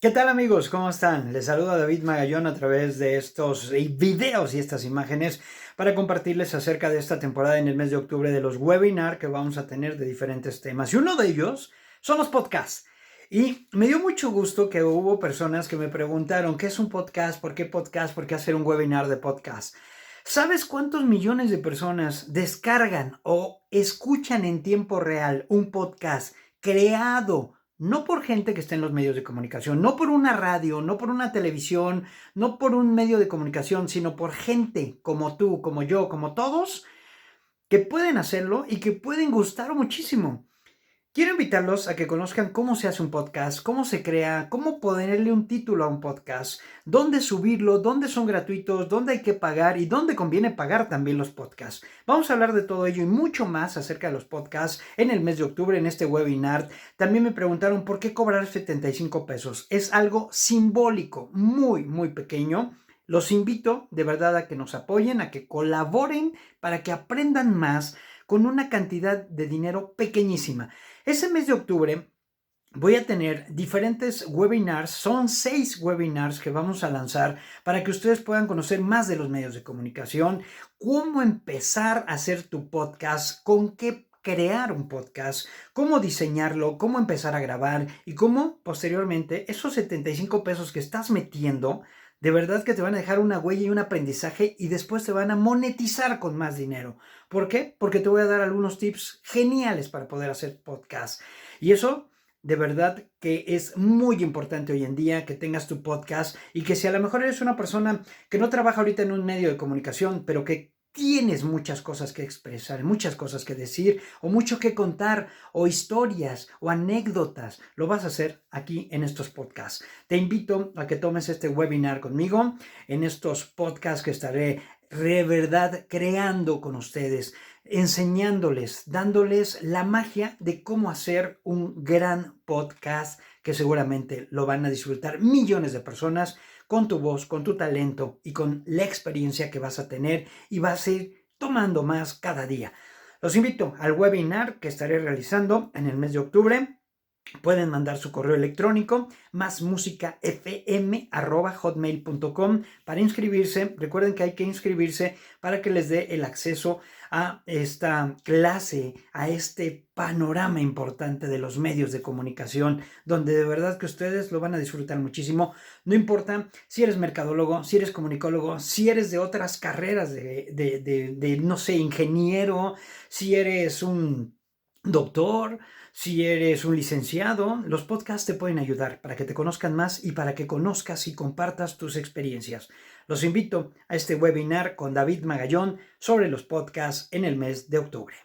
¿Qué tal amigos? ¿Cómo están? Les saluda David Magallón a través de estos videos y estas imágenes para compartirles acerca de esta temporada en el mes de octubre de los webinars que vamos a tener de diferentes temas. Y uno de ellos son los podcasts. Y me dio mucho gusto que hubo personas que me preguntaron, ¿qué es un podcast? ¿Por qué podcast? ¿Por qué hacer un webinar de podcast? ¿Sabes cuántos millones de personas descargan o escuchan en tiempo real un podcast creado no por gente que esté en los medios de comunicación, no por una radio, no por una televisión, no por un medio de comunicación, sino por gente como tú, como yo, como todos, que pueden hacerlo y que pueden gustar muchísimo? Quiero invitarlos a que conozcan cómo se hace un podcast, cómo se crea, cómo ponerle un título a un podcast, dónde subirlo, dónde son gratuitos, dónde hay que pagar y dónde conviene pagar también los podcasts. Vamos a hablar de todo ello y mucho más acerca de los podcasts en el mes de octubre en este webinar. También me preguntaron por qué cobrar 75 pesos. Es algo simbólico, muy pequeño. Los invito de verdad a que nos apoyen, a que colaboren para que aprendan más con una cantidad de dinero pequeñísima. Ese mes de octubre voy a tener diferentes webinars, son 6 webinars que vamos a lanzar para que ustedes puedan conocer más de los medios de comunicación, cómo empezar a hacer tu podcast, con qué crear un podcast, cómo diseñarlo, cómo empezar a grabar y cómo posteriormente esos 75 pesos que estás metiendo, de verdad que te van a dejar una huella y un aprendizaje y después te van a monetizar con más dinero. ¿Por qué? Porque te voy a dar algunos tips geniales para poder hacer podcast. Y eso de verdad que es muy importante hoy en día que tengas tu podcast y que si a lo mejor eres una persona que no trabaja ahorita en un medio de comunicación, pero que tienes muchas cosas que expresar, muchas cosas que decir o mucho que contar o historias o anécdotas, lo vas a hacer aquí en estos podcasts. Te invito a que tomes este webinar conmigo en estos podcasts que estaré de verdad creando con ustedes, enseñándoles, dándoles la magia de cómo hacer un gran podcast que seguramente lo van a disfrutar millones de personas con tu voz, con tu talento y con la experiencia que vas a tener y vas a ir tomando más cada día. Los invito al webinar que estaré realizando en el mes de octubre. Pueden mandar su correo electrónico másmusicafm@hotmail.com para inscribirse. Recuerden que hay que inscribirse para que les dé el acceso a esta clase, a este panorama importante de los medios de comunicación, donde de verdad que ustedes lo van a disfrutar muchísimo. No importa si eres mercadólogo, si eres comunicólogo, si eres de otras carreras no sé, ingeniero, si eres un doctor, si eres un licenciado, los podcasts te pueden ayudar para que te conozcan más y para que conozcas y compartas tus experiencias. Los invito a este webinar con David Magallón sobre los podcasts en el mes de octubre.